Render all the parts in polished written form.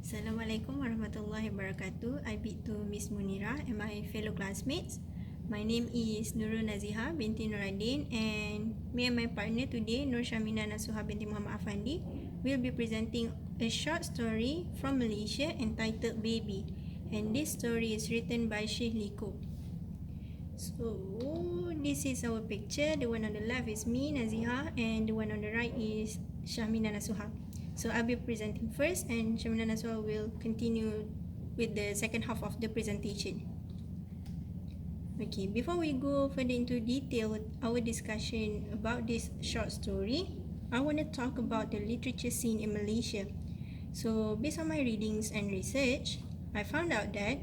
Assalamualaikum warahmatullahi wabarakatuh. I bid to Miss Munira and my fellow classmates. My name is Nurul Nazihah binti Nuraddin, and me and my partner today, Syahmina Nasuha binti Muhammad Afandi, will be presenting a short story from Malaysia entitled Baby. And this story is written by Shih-Li Kow. So this is our picture. The one on the left is me, Nazihah, and the one on the right is Syahmina Nasuha. So I'll be presenting first, and Syahmina Nasuha will continue with the second half of the presentation. Okay, before we go further into detail with our discussion about this short story, I want to talk about the literature scene in Malaysia. So based on my readings and research, I found out that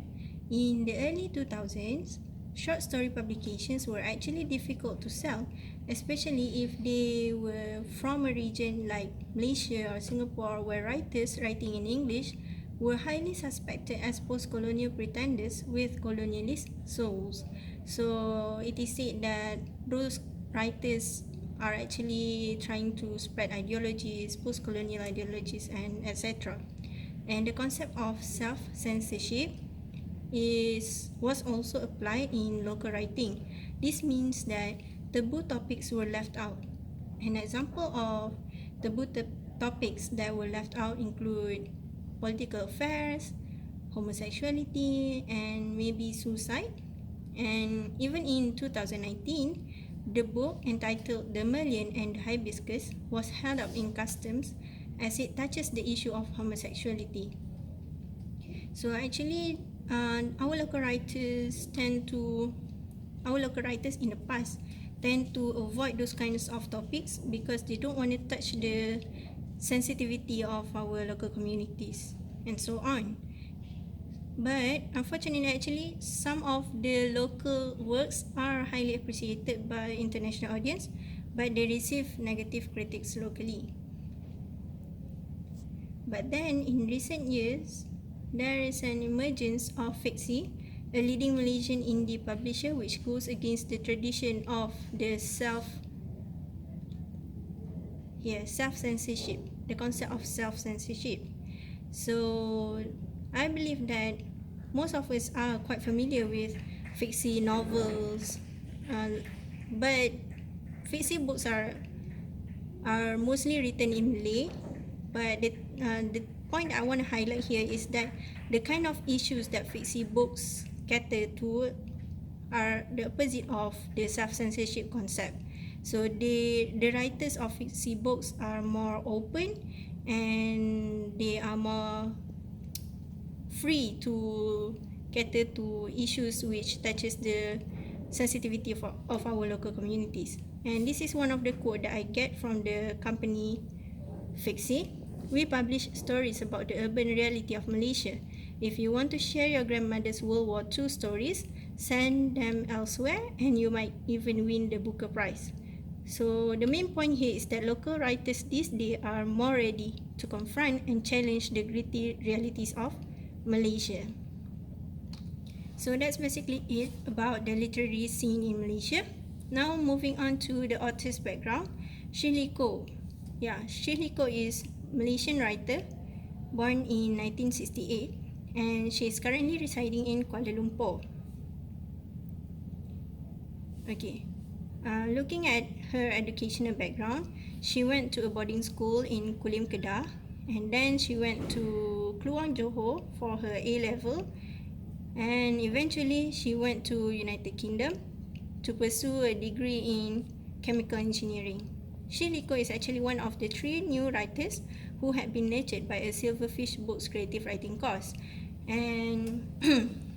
in the early 2000s, short story publications were actually difficult to sell, especially if they were from a region like Malaysia or Singapore, where writers writing in English were highly suspected as post-colonial pretenders with colonialist souls. So it is said that those writers are actually trying to spread ideologies, post-colonial ideologies, and etc. And the concept of self-censorship was also applied in local writing. This means that taboo topics were left out. An example of taboo topics that were left out include political affairs, homosexuality, and maybe suicide. And even in 2019, the book entitled The Merlion and the Hibiscus was held up in customs as it touches the issue of homosexuality. So actually, our local writers in the past tend to avoid those kinds of topics because they don't want to touch the sensitivity of our local communities and so on. But unfortunately, actually, some of the local works are highly appreciated by international audience, but they receive negative critics locally. But then in recent years, there is an emergence of Fiksi, a leading Malaysian indie publisher which goes against the tradition of the self-censorship, the concept of self-censorship. So I believe that most of us are quite familiar with Fiksi novels, but Fiksi books are mostly written in Malay, but the point I want to highlight here is that the kind of issues that Fiksi books cater to are the opposite of the self-censorship concept. So the writers of Fiksi books are more open and they are more free to cater to issues which touches the sensitivity of our local communities. And this is one of the quote that I get from the company Fiksi. We publish stories about the urban reality of Malaysia. If you want to share your grandmother's World War II stories, send them elsewhere and you might even win the Booker Prize. So the main point here is that local writers these days are more ready to confront and challenge the gritty realities of Malaysia. So that's basically it about the literary scene in Malaysia. Now moving on to the author's background. Shih-Li Kow. Shih-Li Kow is Malaysian writer, born in 1968, and she is currently residing in Kuala Lumpur. Okay, looking at her educational background, she went to a boarding school in Kulim Kedah, and then she went to Kluang Johor for her A-level, and eventually she went to United Kingdom to pursue a degree in chemical engineering. Shih-Li Kow is actually one of the 3 new writers who had been nurtured by a Silverfish Books creative writing course. And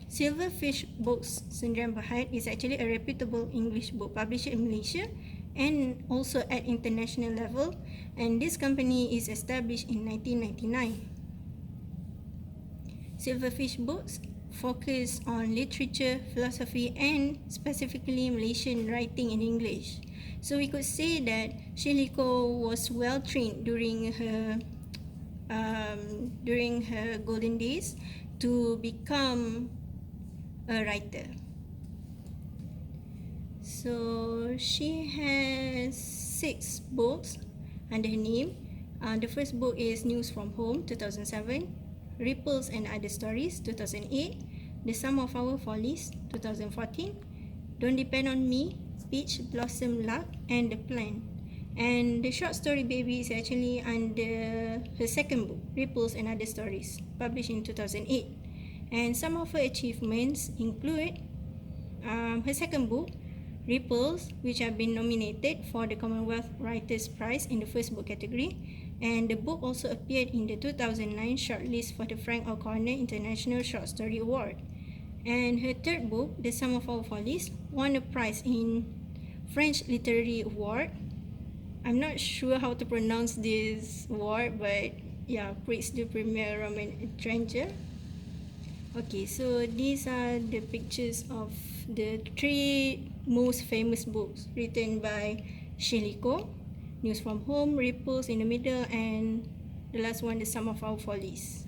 Silverfish Books Sendirian Berhad is actually a reputable English book publisher in Malaysia and also at international level, and this company is established in 1999. Silverfish Books focus on literature, philosophy, and specifically Malaysian writing in English. So we could say that Shih-Li Kow was well trained during her golden days to become a writer. So she has 6 books under her name. The first book is News from Home, 2007. Ripples and Other Stories, 2008, The Sum of Our Follies, 2014, Don't Depend on Me, Peach Blossom Luck, and The Plan. And the short story Baby is actually under her second book, Ripples and Other Stories, published in 2008. And some of her achievements include her second book, Ripples, which have been nominated for the Commonwealth Writers' Prize in the first book category, and the book also appeared in the 2009 shortlist for the Frank O'Connor International Short Story Award. And her third book, The Sum of Our Follies, won a prize in French Literary Award. I'm not sure how to pronounce this award, but yeah, Prix du Premier Roman Étranger. Okay, so these are the pictures of the 3 most famous books written by Shih-Li Kow: News from Home, Ripples in the middle, and the last one, The Sum of Our Follies.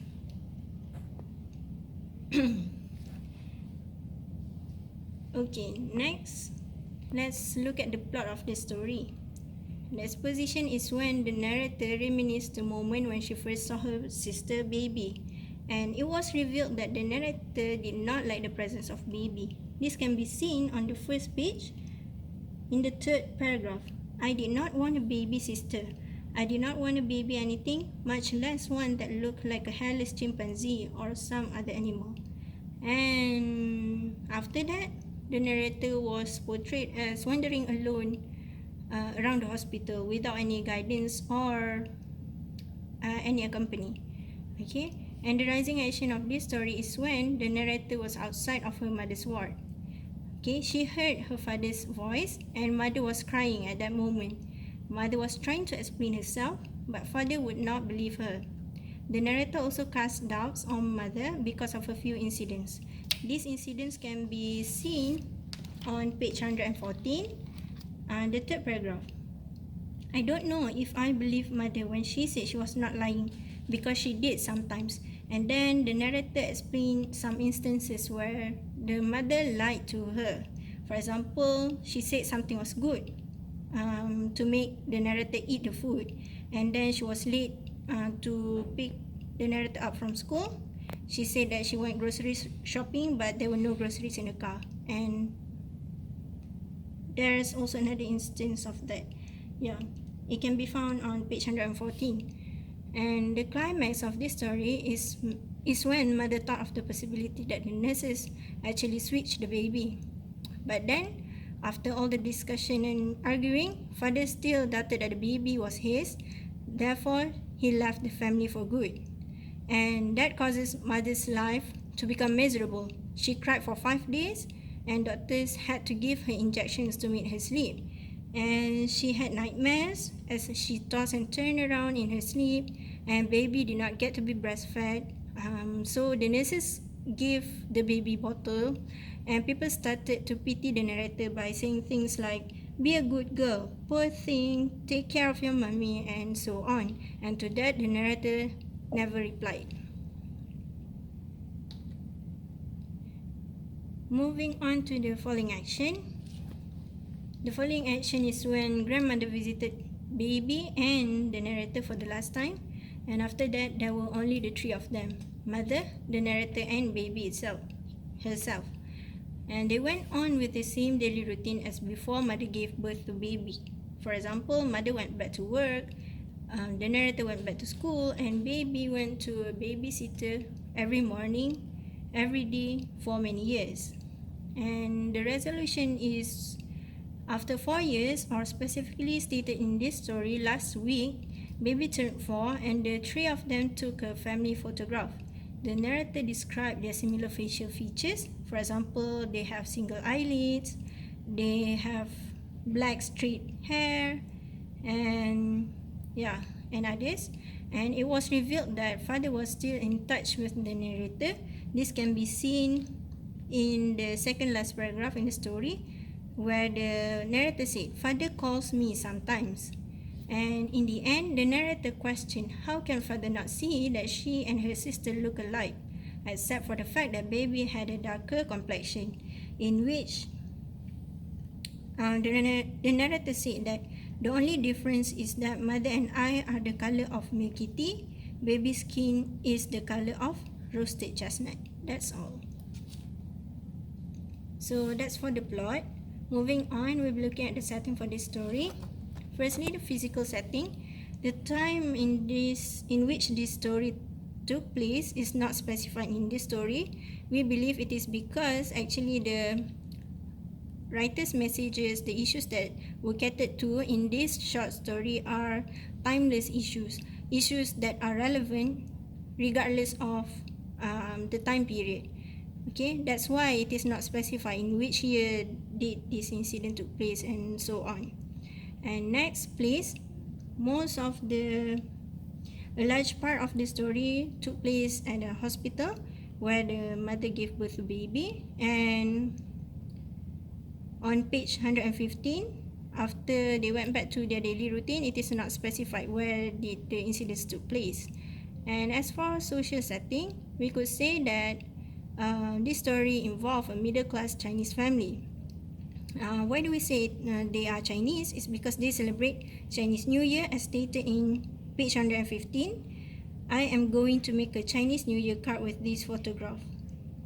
Okay, next, let's look at the plot of the story. The exposition is when the narrator reminisces the moment when she first saw her sister Baby, and it was revealed that the narrator did not like the presence of Baby. This can be seen on the first page in the third paragraph. I did not want a baby sister. I did not want a baby anything, much less one that looked like a hairless chimpanzee or some other animal. And after that, the narrator was portrayed as wandering alone around the hospital without any guidance or any accompany. Okay, and the rising action of this story is when the narrator was outside of her mother's ward. Okay, she heard her father's voice, and mother was crying at that moment. Mother was trying to explain herself, but father would not believe her. The narrator also cast doubts on mother because of a few incidents. These incidents can be seen on page 114, the third paragraph. I don't know if I believe mother when she said she was not lying, because she did sometimes. And then the narrator explained some instances where the mother lied to her. For example, she said something was good to make the narrator eat the food, and then she was late to pick the narrator up from school. She said that she went grocery shopping, but there were no groceries in the car. And there's also another instance of that. Yeah, it can be found on page 114. And the climax of this story is when mother thought of the possibility that the nurses actually switched the baby. But then, after all the discussion and arguing, father still doubted that the baby was his. Therefore, he left the family for good. And that causes mother's life to become miserable. She cried for 5 days, and doctors had to give her injections to make her sleep. And she had nightmares as she tossed and turned around in her sleep, and baby did not get to be breastfed. So the nurses gave the baby bottle, and people started to pity the narrator by saying things like, "Be a good girl, poor thing, take care of your mommy," and so on. And to that, the narrator never replied. Moving on to the following action. The following action is when grandmother visited baby and the narrator for the last time, and after that there were only the 3 of them: mother, the narrator, and baby herself. And they went on with the same daily routine as before mother gave birth to baby. For example, mother went back to work, the narrator went back to school, and baby went to a babysitter every morning, every day for many years. And the resolution is, after 4 years, or specifically stated in this story, last week, baby turned 4 and the 3 of them took a family photograph. The narrator described their similar facial features. For example, they have single eyelids, they have black straight hair, and others. And it was revealed that father was still in touch with the narrator. This can be seen in the second last paragraph in the story, where the narrator said, "Father calls me sometimes." And in the end, the narrator questioned, how can father not see that she and her sister look alike, except for the fact that baby had a darker complexion, in which the narrator said that the only difference is that mother and I are the color of milky tea, Baby skin is the color of roasted chestnut. That's all. So that's for the plot. Moving on, we'll be looking at the setting for this story. Firstly, the physical setting. The time in which this story took place is not specified in this story. We believe it is because actually the writer's messages, the issues that were catered to in this short story are timeless issues that are relevant regardless of the time period. Okay, that's why it is not specified in which year did this incident took place and so on. And next, please, a large part of the story took place at a hospital where the mother gave birth to baby. And on page 115, after they went back to their daily routine, it is not specified where did the incidents took place. And as for social setting, we could say that this story involved a middle-class Chinese family. Why do we say they are Chinese? It's because they celebrate Chinese New Year as stated in page 115. I am going to make a Chinese New Year card with this photograph.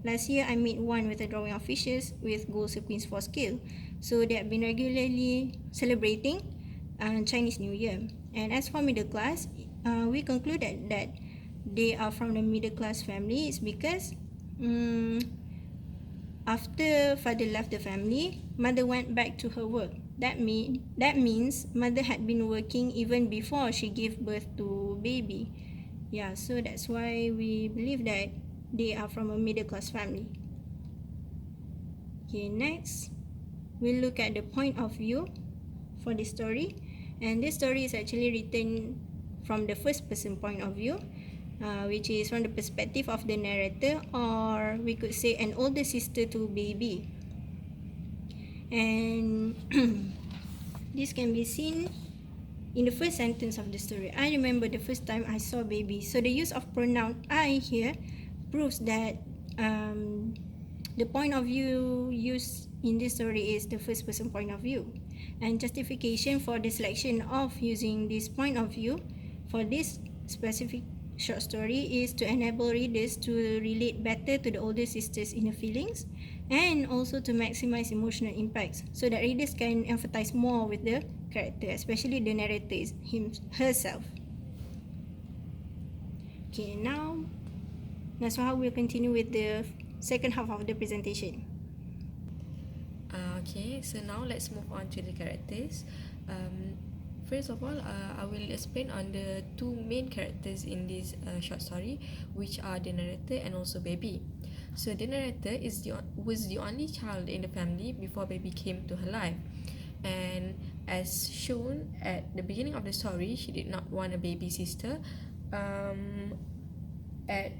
Last year, I made one with a drawing of fishes with gold sequins for scale. So they have been regularly celebrating Chinese New Year. And as for middle class, we concluded that they are from the middle class family. It's because after father left the family, mother went back to her work. That means mother had been working even before she gave birth to baby. Yeah, so that's why we believe that they are from a middle class family. Okay, next we'll look at the point of view for this story. And this story is actually written from the first person point of view, which is from the perspective of the narrator, or we could say an older sister to baby. And this can be seen in the first sentence of the story. I remember the first time I saw baby. So the use of pronoun I here proves that the point of view used in this story is the first person point of view. And justification for the selection of using this point of view for this specific short story is to enable readers to relate better to the older sister's inner feelings, and also to maximize emotional impacts so that readers can empathize more with the character, especially the narrator herself. Okay, now Nasuha will continue with the second half of the presentation. Okay, so now let's move on to the characters. First of all, I will explain on the two main characters in this short story, which are the narrator and also baby. So the narrator was the only child in the family before baby came to her life, and as shown at the beginning of the story, she did not want a baby sister. At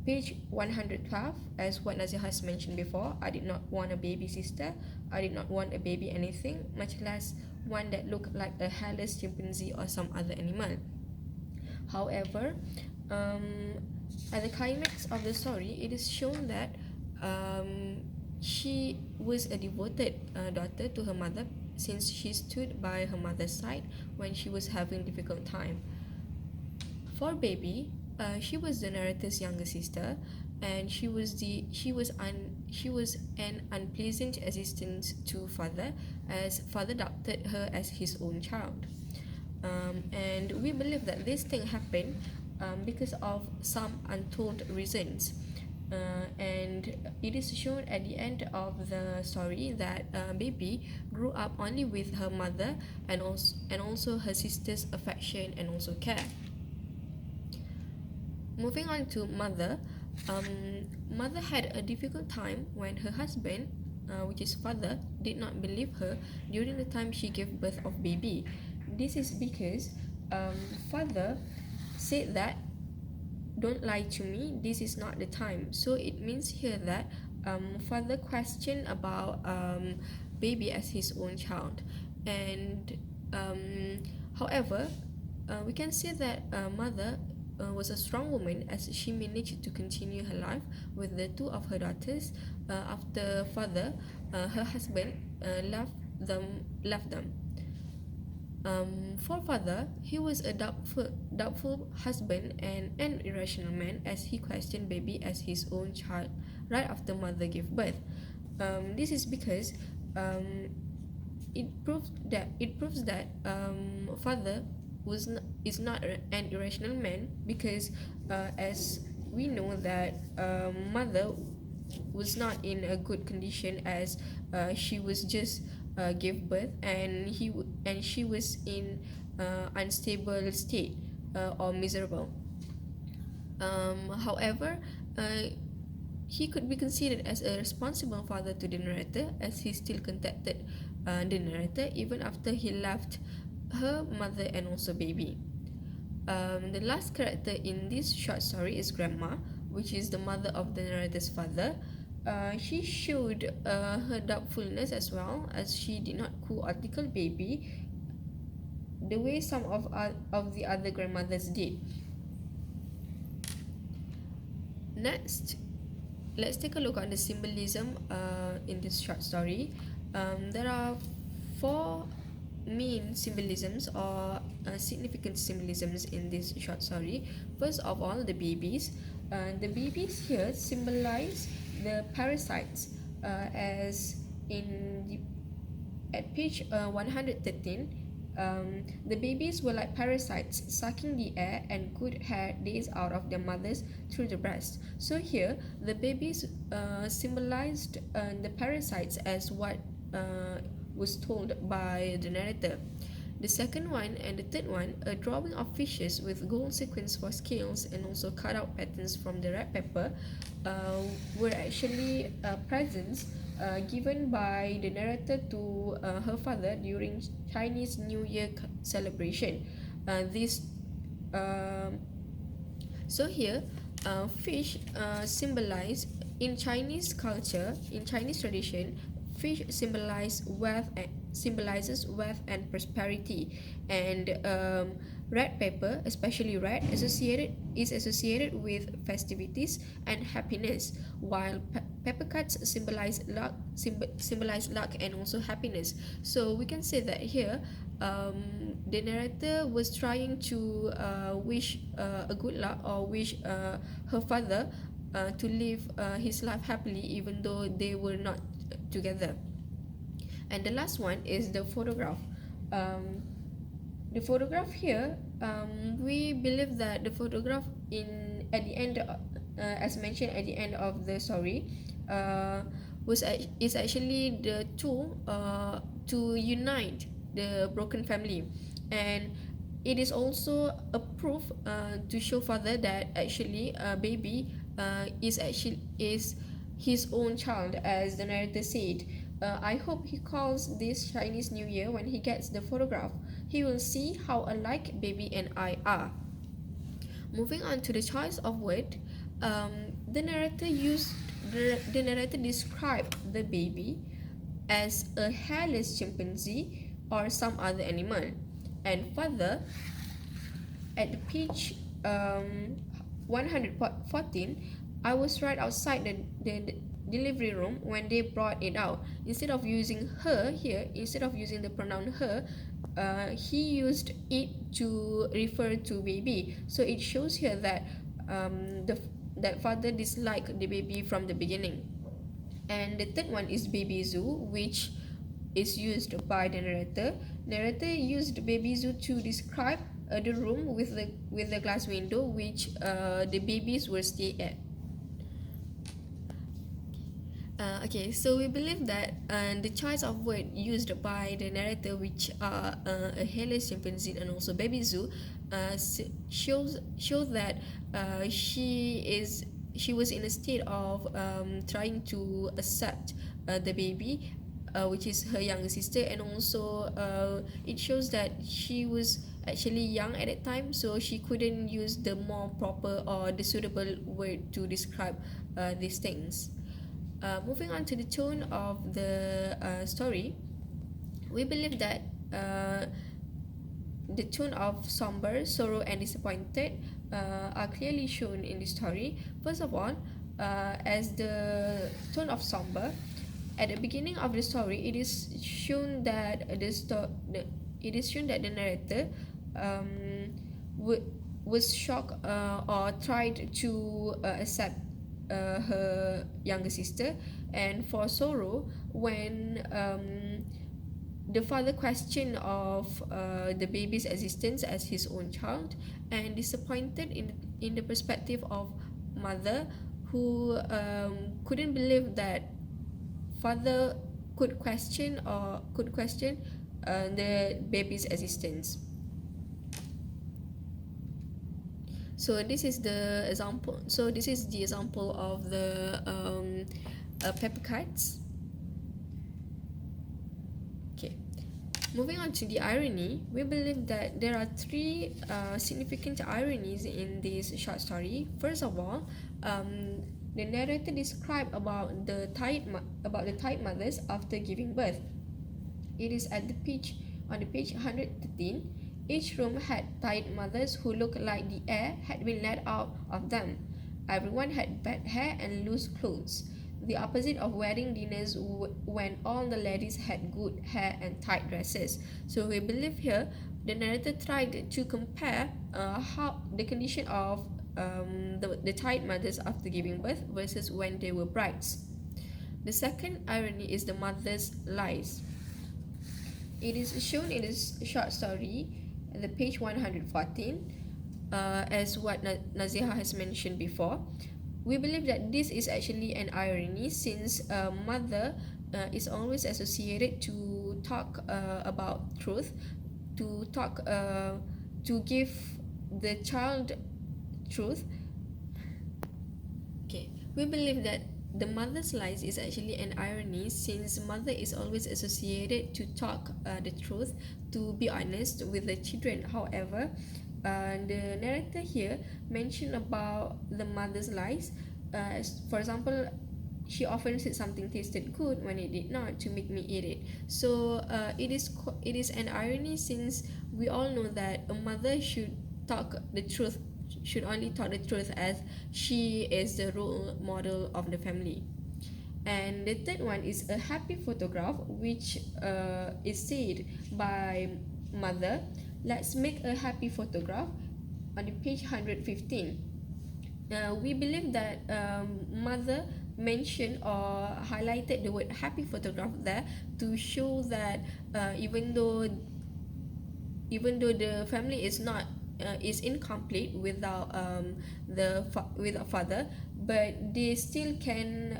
page 112, as what Nazihah has mentioned before, I did not want a baby sister. I did not want a baby anything, much less one that looked like a hairless chimpanzee or some other animal. However, at the climax of the story, it is shown that she was a devoted daughter to her mother, since she stood by her mother's side when she was having a difficult time. For baby, she was the narrator's younger sister, and she was an unpleasant assistant to father, as father adopted her as his own child. And we believe that this thing happened because of some untold reasons. And it is shown at the end of the story that baby grew up only with her mother and also her sister's affection and also care. Moving on to mother, mother had a difficult time when her husband, which is father, did not believe her during the time she gave birth of baby. This is because father said that, "Don't lie to me, this is not the time." So it means here that father questioned about baby as his own child. And however, we can say that mother was a strong woman, as she managed to continue her life with the two of her daughters after father, her husband, left them. For father, he was a doubtful husband and an irrational man, as he questioned baby as his own child right after mother gave birth. This is because it proves that father is not an irrational man, because as we know that mother was not in a good condition, as she was just gave birth, and she was in unstable state, or miserable. However, he could be considered as a responsible father to the narrator, as he still contacted the narrator even after he left her mother and also baby. The last character in this short story is Grandma, which is the mother of the narrator's father. She showed her doubtfulness as well, as she did not coo or tickle baby the way some of the other grandmothers did. Next, let's take a look at the symbolism in this short story. There are four main symbolisms, or significant symbolisms in this short story. First of all, the babies. The babies here symbolize the parasites, as at page 113. The babies were like parasites sucking the air and good hair days out of their mothers through the breast. So here, the babies symbolized the parasites as what was told by the narrator. The second one and the third one, a drawing of fishes with gold sequins for scales and also cutout patterns from the red pepper, were actually presents given by the narrator to her father during Chinese New Year celebration. So here, fish symbolize in Chinese culture, in Chinese tradition, fish symbolizes wealth and prosperity, and red pepper, especially red, is associated with festivities and happiness, while pepper cuts symbolize luck and also happiness. So we can say that here, the narrator was trying to wish a good luck, or wish her father to live his life happily, even though they were not together. And the last one is the photograph. The photograph here, we believe that the photograph at the end, as mentioned at the end of the story, is actually the tool to unite the broken family, and it is also a proof to show father that actually baby is his own child, as the narrator said. I hope he calls this Chinese New Year when he gets the photograph. He will see how alike baby and I are. Moving on to the choice of word, the narrator described the baby as a hairless chimpanzee or some other animal, and further, at the page 114, I was right outside the delivery room when they brought it out. Instead of using her here, instead of using the pronoun her, he used it to refer to baby. So it shows here that that father disliked the baby from the beginning. And the third one is baby zoo, which is used by the narrator. Narrator used baby zoo to describe the room with the glass window which the babies were staying at. Okay, so we believe that the choice of word used by the narrator, which are a hairless chimpanzee and also baby zoo, shows that she was in a state of trying to accept the baby, which is her younger sister, and also it shows that she was actually young at that time, so she couldn't use the more proper or the suitable word to describe these things. Moving on to the tone of the story, we believe that the tone of somber, sorrow, and disappointed are clearly shown in the story. First of all, as the tone of somber, at the beginning of the story, it is shown that it is shown that the narrator was shocked or tried to accept her younger sister, and for sorrow when the father questioned of the baby's existence as his own child, and disappointed in the perspective of mother who couldn't believe that father could question the baby's existence. So this is the example. So this is the example of the paper cuts. Okay, moving on to the irony, we believe that there are three significant ironies in this short story. First of all, the narrator described about the tied mothers after giving birth. It is at the page 113. Each room had tied mothers who looked like the air had been let out of them. Everyone had bad hair and loose clothes, the opposite of wedding dinners when all the ladies had good hair and tight dresses. So we believe here the narrator tried to compare how the condition of the tied mothers after giving birth versus when they were brides. The second irony is the mother's lies. It is shown in this short story at the page 114, as what Nazihah has mentioned before. We believe that this is actually an irony, since mother is always associated to talk about truth, to give the child truth. Okay, we believe that the mother's lies is actually an irony, since mother is always associated to talk the truth, to be honest with the children. However, the narrator here mentioned about the mother's lies. For example, she often said something tasted good when it did not, to make me eat it. So it is an irony, since we all know that a mother should only talk the truth, as she is the role model of the family. And the third one is a happy photograph, which is said by mother. Let's make a happy photograph on the page 115. We believe that mother mentioned or highlighted the word happy photograph there to show that even though the family is not is incomplete without without father, but they still can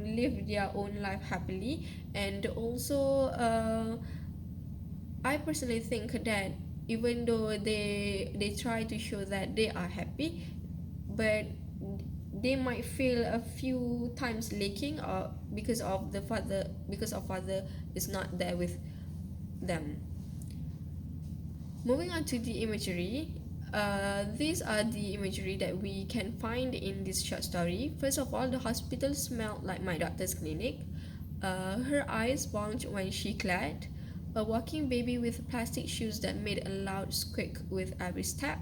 live their own life happily. And also I personally think that even though they try to show that they are happy, but they might feel a few times lacking, or because of father is not there with them. Moving on to the imagery, these are the imagery that we can find in this short story. First of all, the hospital smelled like my doctor's clinic. Her eyes bulged when she clad. A walking baby with plastic shoes that made a loud squeak with every step.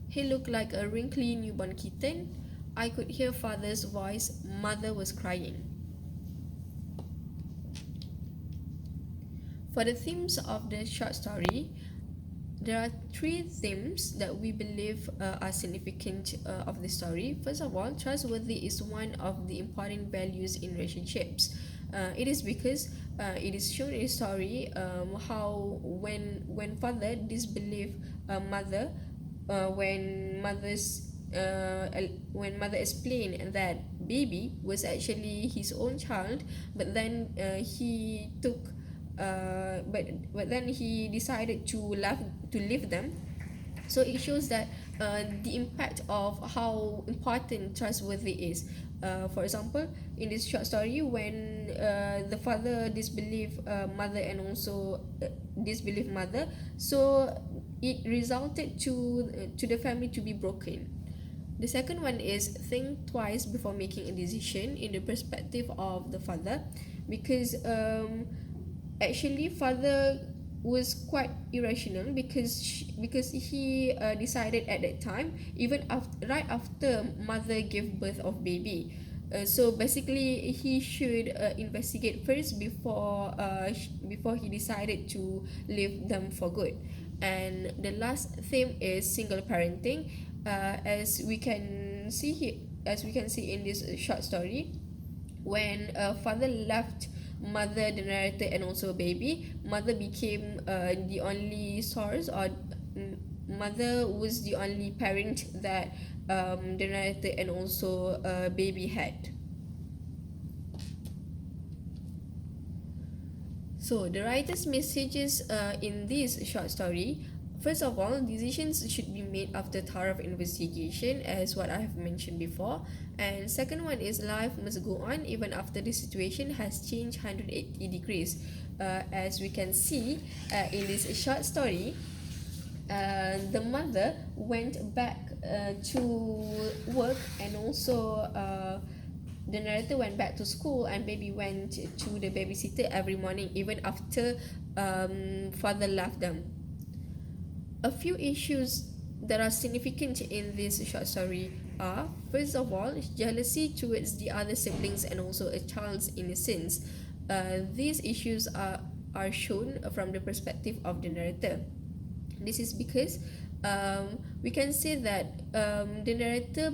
He looked like a wrinkly newborn kitten. I could hear father's voice. Mother was crying. For the themes of the short story, there are three themes that we believe are significant of the story. First of all, trustworthy is one of the important values in relationships. It is because it is shown in the story how when father disbelieved mother, when mother explained that baby was actually his own child, but then he took but then he decided to leave them. So it shows that the impact of how important trustworthy is. For example, in this short story, when the father disbelieved mother and also disbelieved mother, so it resulted to the family to be broken. The second one is think twice before making a decision, in the perspective of the father, because actually father was quite irrational, because he decided at that time, even right after mother gave birth of baby. So basically, he should investigate first before he decided to leave them for good. And the last theme is single parenting. As we can see here, as we can see in this short story, when father left mother, the narrator, and also baby, mother became the only source, or mother was the only parent that the narrator and also baby had. So the writer's messages in this short story: first of all, decisions should be made after thorough investigation, as what I have mentioned before. And second one is life must go on even after the situation has changed 180 degrees. As we can see in this short story, the mother went back to work, and also the narrator went back to school, and baby went to the babysitter every morning even after father left them. A few issues that are significant in this short story are, first of all, jealousy towards the other siblings and also a child's innocence. These issues are shown from the perspective of the narrator. This is because we can say that the narrator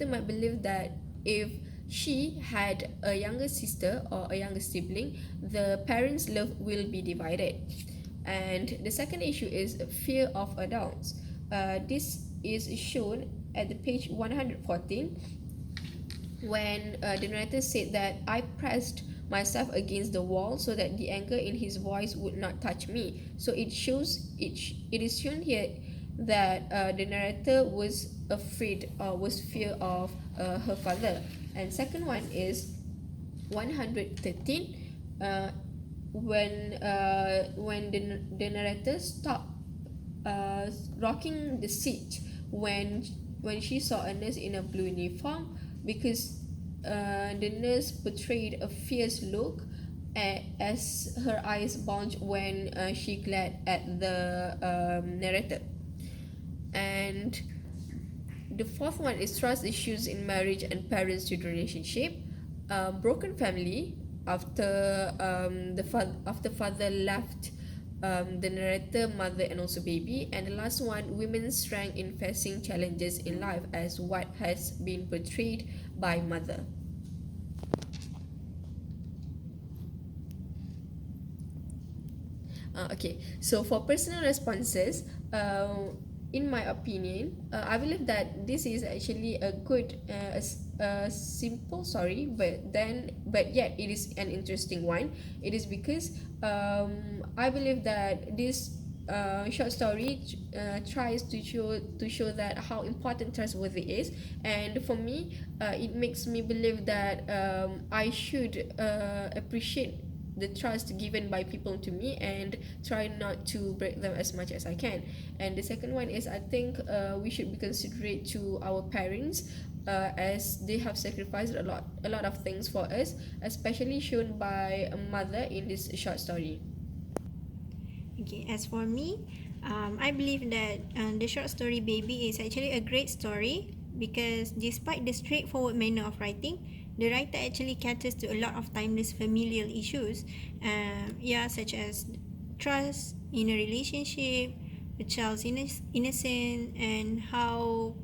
might believe that if she had a younger sister or a younger sibling, the parents' love will be divided. And the second issue is fear of adults. This is shown at the page 114, when the narrator said that I pressed myself against the wall so that the anger in his voice would not touch me. So it is shown here that the narrator was afraid, or was fear of her father. And second one is 113, when the narrator stopped rocking the seat when she saw a nurse in a blue uniform, because the nurse portrayed a fierce look as her eyes bulged when she glared at the narrator. And the fourth one is trust issues in marriage and parents-children relationship. Broken family after father left the narrator, mother, and also baby. And the last one, women's strength in facing challenges in life, as what has been portrayed by mother. Okay, so for personal responses, in my opinion, I believe that this is actually a good, simple story, but yet it is an interesting one. It is because I believe that this short story tries to show that how important trustworthy is, and for me, it makes me believe that I should appreciate the trust given by people to me and try not to break them as much as I can. And the second one is, I think we should be considerate to our parents, as they have sacrificed a lot of things for us, especially shown by a mother in this short story. Okay, as for me, I believe that the short story Baby is actually a great story, because despite the straightforward manner of writing, the writer actually caters to a lot of timeless familial issues, such as trust in a relationship, a child's innocence, and how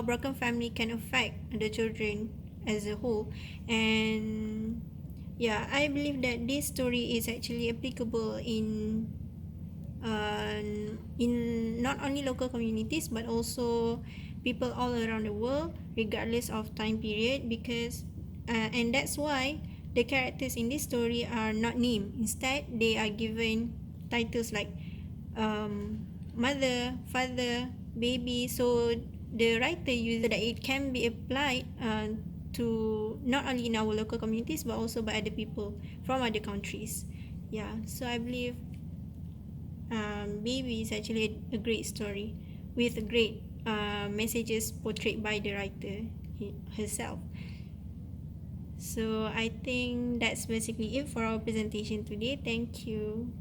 broken family can affect the children as a whole. And I believe that this story is actually applicable in not only local communities but also people all around the world, regardless of time period, because and that's why the characters in this story are not named. Instead, they are given titles like mother, father, baby. So the writer uses that it can be applied to not only in our local communities but also by other people from other countries. So I believe Baby is actually a great story with great messages portrayed by the writer herself. So I think that's basically it for our presentation today. Thank you.